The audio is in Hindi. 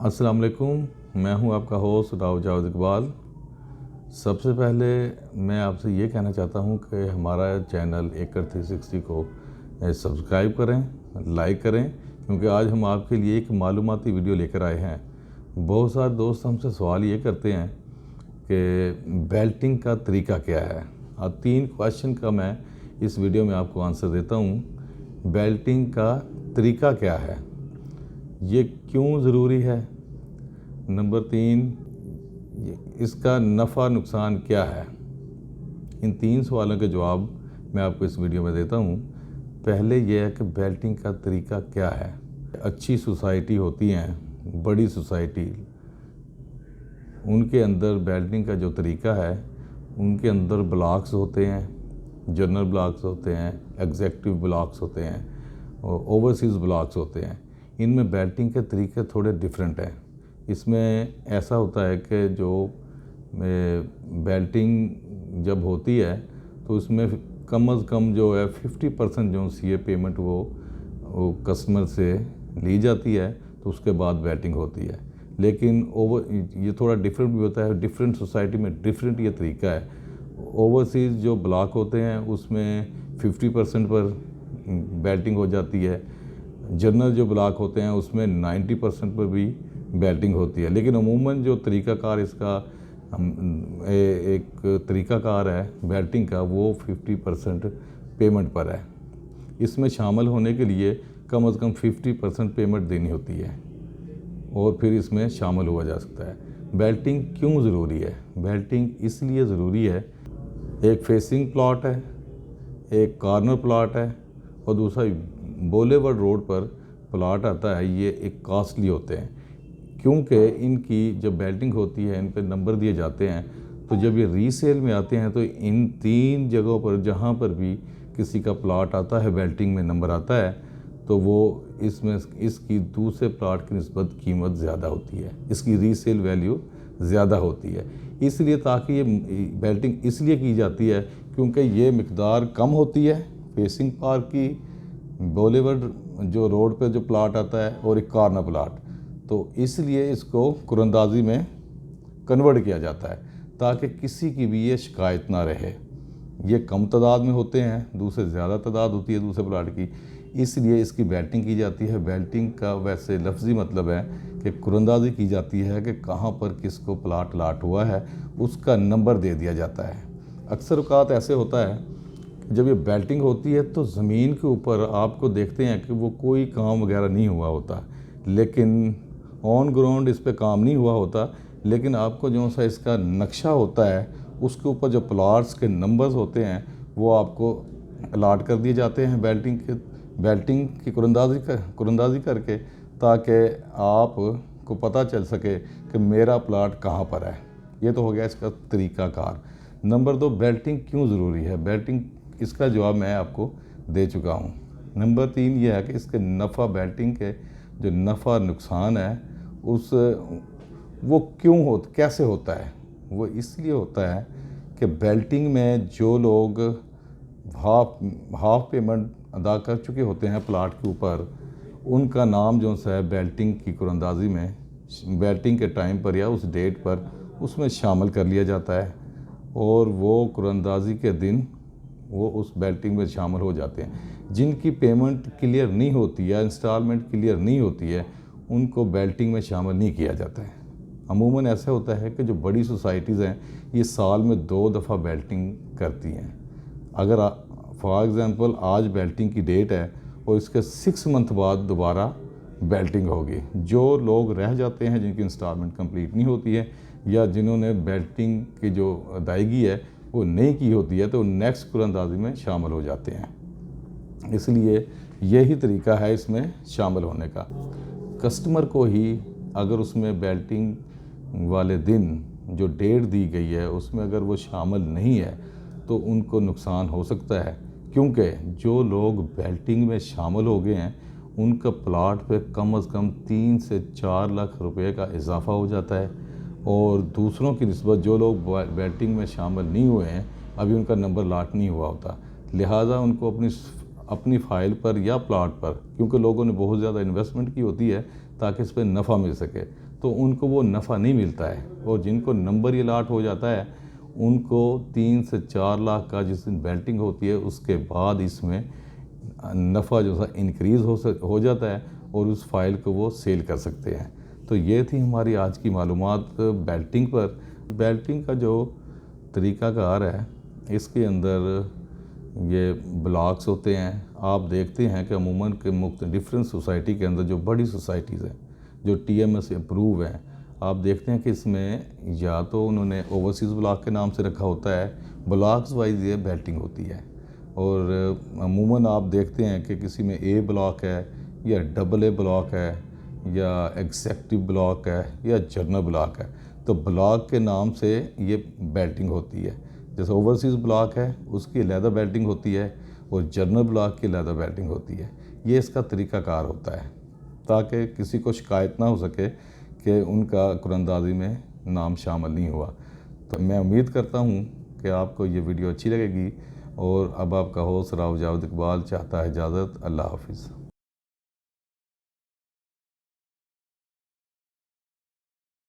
अस्सलाम वालेकुम। मैं हूं आपका होस्ट राव जावेद इकबाल। सबसे पहले मैं आपसे ये कहना चाहता हूं कि हमारा चैनल एकड़ 360 को सब्सक्राइब करें, लाइक करें, क्योंकि आज हम आपके लिए एक मालूमाती वीडियो लेकर आए हैं। बहुत सारे दोस्त हमसे सवाल ये करते हैं कि बेल्टिंग का तरीका क्या है। अब 3 क्वेश्चन का मैं इस वीडियो में आपको आंसर देता हूँ। बेल्टिंग का तरीका क्या है, ये क्यों ज़रूरी है, नंबर 3 इसका नफ़ा नुकसान क्या है। इन 3 सवालों के जवाब मैं आपको इस वीडियो में देता हूँ। पहले यह है कि बेल्टिंग का तरीका क्या है। अच्छी सोसाइटी होती हैं, बड़ी सोसाइटी, उनके अंदर बेल्टिंग का जो तरीका है, उनके अंदर ब्लॉक्स होते हैं, जनरल ब्लॉक्स होते हैं, एग्जेक्टिव ब्लॉक्स होते हैं, ओवरसीज़ ब्लॉक्स होते हैं। इनमें बेल्टिंग के तरीके थोड़े डिफरेंट हैं। इसमें ऐसा होता है कि जो बेल्टिंग जब होती है तो उसमें कम अज़ कम जो है 50% जो सीए पेमेंट वो कस्टमर से ली जाती है, तो उसके बाद बेल्टिंग होती है। लेकिन ये थोड़ा डिफरेंट भी होता है, डिफरेंट सोसाइटी में डिफरेंट ये तरीका है। ओवरसीज़ जो ब्लॉक होते हैं उसमें 50% पर बेल्टिंग हो जाती है। जनरल जो ब्लॉक होते हैं उसमें 90% पर भी बेल्टिंग होती है। लेकिन अमूमन जो तरीक़ाकार इसका एक तरीक़ाकार है बेल्टिंग का, वो 50% पेमेंट पर है। इसमें शामिल होने के लिए कम से कम 50% पेमेंट देनी होती है और फिर इसमें शामिल हुआ जा सकता है। बेल्टिंग क्यों ज़रूरी है? बेल्टिंग इसलिए ज़रूरी है, एक फेसिंग प्लॉट है, एक कॉर्नर प्लॉट है और दूसरा बोलेवर्ड रोड पर प्लॉट आता है। ये एक कॉस्टली होते हैं क्योंकि इनकी जब बेल्टिंग होती है इन पर नंबर दिए जाते हैं। तो जब ये रीसेल में आते हैं तो इन 3 जगहों पर जहाँ पर भी किसी का प्लॉट आता है, बेल्टिंग में नंबर आता है, तो वो इसमें इसकी दूसरे प्लॉट की निस्बत कीमत ज़्यादा होती है, इसकी रीसेल वैल्यू ज़्यादा होती है। इसलिए ताकि ये बेल्टिंग इसलिए की जाती है क्योंकि ये मिकदार कम होती है फेसिंग पार्क की, बोलेवर्ड जो रोड पे जो प्लाट आता है और एक कॉर्नर प्लाट, तो इसलिए इसको कुरंदाजी में कन्वर्ट किया जाता है ताकि किसी की भी ये शिकायत ना रहे। ये कम तादाद में होते हैं, दूसरे ज़्यादा तादाद होती है दूसरे प्लाट की, इसलिए इसकी बेल्टिंग की जाती है। बेल्टिंग का वैसे लफ्ज़ी मतलब है कि कुरंदाजी की जाती है कि कहाँ पर किसको प्लाट लाट हुआ है उसका नंबर दे दिया जाता है। अक्सर औक़ात ऐसे होता है जब ये बेल्टिंग होती है तो ज़मीन के ऊपर आपको देखते हैं कि वो कोई काम वगैरह नहीं हुआ होता, लेकिन ऑन ग्राउंड इस पे काम नहीं हुआ होता, लेकिन आपको जो सा इसका नक्शा होता है उसके ऊपर जो प्लॉट्स के नंबर्स होते हैं वो आपको अलाट कर दिए जाते हैं बेल्टिंग की कुरंदाजी करके, ताकि आपको पता चल सके कि मेरा प्लॉट कहाँ पर है। ये तो हो गया इसका तरीक़ाकार। नंबर 2, बेल्टिंग क्यों ज़रूरी है। बेल्टिंग इसका जवाब मैं आपको दे चुका हूँ। नंबर 3 ये है कि इसके नफ़ा, बेल्टिंग के जो नफ़ा नुकसान है वो कैसे होता है। वो इसलिए होता है कि बेल्टिंग में जो लोग हाफ पेमेंट अदा कर चुके होते हैं प्लाट के ऊपर, उनका नाम जो है बेल्टिंग की कुरंदाजी में बेल्टिंग के टाइम पर या उस डेट पर उसमें शामिल कर लिया जाता है और वो कुरंदाजी के दिन वो उस बेल्टिंग में शामिल हो जाते हैं। जिनकी पेमेंट क्लियर नहीं होती या इंस्टॉलमेंट क्लियर नहीं होती है उनको बेल्टिंग में शामिल नहीं किया जाता है। अमूमन ऐसा होता है कि जो बड़ी सोसाइटीज़ हैं ये साल में 2 दफ़ा बेल्टिंग करती हैं। अगर फॉर एग्ज़ाम्पल आज बेल्टिंग की डेट है और इसके 6 मंथ बाद दोबारा बेल्टिंग होगी। जो लोग रह जाते हैं, जिनकी इंस्टॉलमेंट कंप्लीट नहीं होती है या जिन्होंने बेल्टिंग की जो अदायगी है वो नहीं की होती है, तो नेक्स्ट कुरंदाजी में शामिल हो जाते हैं। इसलिए यही तरीका है इसमें शामिल होने का। कस्टमर को ही अगर उसमें बेल्टिंग वाले दिन जो डेट दी गई है उसमें अगर वो शामिल नहीं है तो उनको नुकसान हो सकता है, क्योंकि जो लोग बेल्टिंग में शामिल हो गए हैं उनका प्लाट पे कम से कम 3 से 4 लाख रुपए का इजाफा हो जाता है और दूसरों की निस्बत जो लोग बेल्टिंग में शामिल नहीं हुए हैं अभी उनका नंबर लाट नहीं हुआ होता। लिहाजा उनको अपनी फ़ाइल पर या प्लाट पर, क्योंकि लोगों ने बहुत ज़्यादा इन्वेस्टमेंट की होती है ताकि इस पर नफ़ा मिल सके, तो उनको वो नफ़ा नहीं मिलता है। और जिनको नंबर ही अलाट हो जाता है उनको 3 से 4 लाख का जिस दिन बेल्टिंग होती है उसके बाद इसमें नफ़ा जो सा इंक्रीज़ हो जाता है और उस फाइल को वो सेल कर सकते हैं। तो ये थी हमारी आज की मालूमात बेल्टिंग पर। बेल्टिंग का जो तरीक़ाकार है इसके अंदर ये ब्लॉक्स होते हैं। आप देखते हैं कि अमूमन के डिफरेंट सोसाइटी के अंदर जो बड़ी सोसाइटीज़ हैं जो TMS अप्रूव हैं, आप देखते हैं कि इसमें या तो उन्होंने ओवरसीज़ ब्लॉक के नाम से रखा होता है, ब्लॉक्स वाइज ये बेल्टिंग होती है। और अमूमन आप देखते हैं कि किसी में A ब्लॉक है या AA ब्लॉक है या एग्जेक्टिव ब्लॉक है या जर्नल ब्लॉक है, तो ब्लॉक के नाम से ये बेल्टिंग होती है। जैसे ओवरसीज़ ब्लॉक है उसकी अलहदा बेल्टिंग होती है और जर्नल ब्लॉक की अलहदा बेल्टिंग होती है। ये इसका तरीक़ाकार होता है ताकि किसी को शिकायत ना हो सके कि उनका कुरानंदाज़ी में नाम शामिल नहीं हुआ। तो मैं उम्मीद करता हूँ कि आपको ये वीडियो अच्छी लगेगी। और अब आपका होस्ट राव जावेद इकबाल चाहता है इजाज़त। अल्लाह हाफ़िज़।